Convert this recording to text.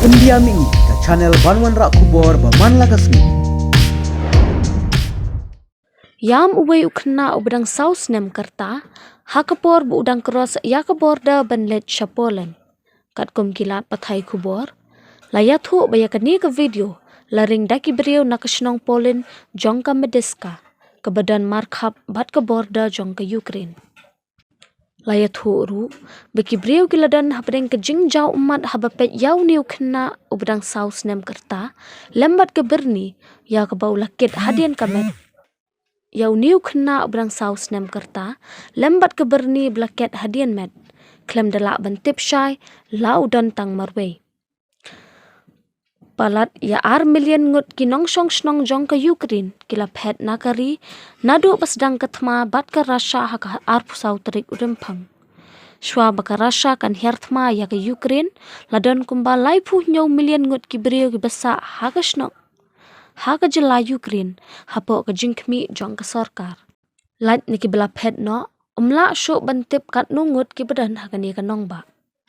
India Ming ke channel Banwan Rak Kubor Baman Lagasni. Yam uwe ukna ubedang saus Snem kerta, hakapor bu udang keros yakaborda benlet Shapolen. Kat kum kilat pathai kubor, layat hu bayakani ke video, laring daki beriau nakasnong Polen jongka medeska, ke badan markhap bat ke borda jongka Ukraine. Layat hu ru, beki beriau kiladan habreng ke jingjau umat habapet yau ni ukna ubedang saus Snem kerta, lembat ke berni, ya ke bau lakit Hadien kamet. Yau niu kena berang saus Snem kerta, lembat ke berni belaket Hadien met, klem delak bentip Shah, lau dan tang marway. Palat ya million ngut kinong song snong jong ke Ukraine, kila pet nakari, nadu pasdang ketma bat ke Russia hak pusau terik udempang. Shwa baka Russia kan hertma ya ke Ukraine, ladan kumba lai puh nyau million ngut ki beriu ki besa hak snong. Haka jela Ukraine, hapo ke Kmie jong ke sorkar. Lait ni ki bela pet no, umla syuk bentip kat nungut ki badan haka ni ke nong ba.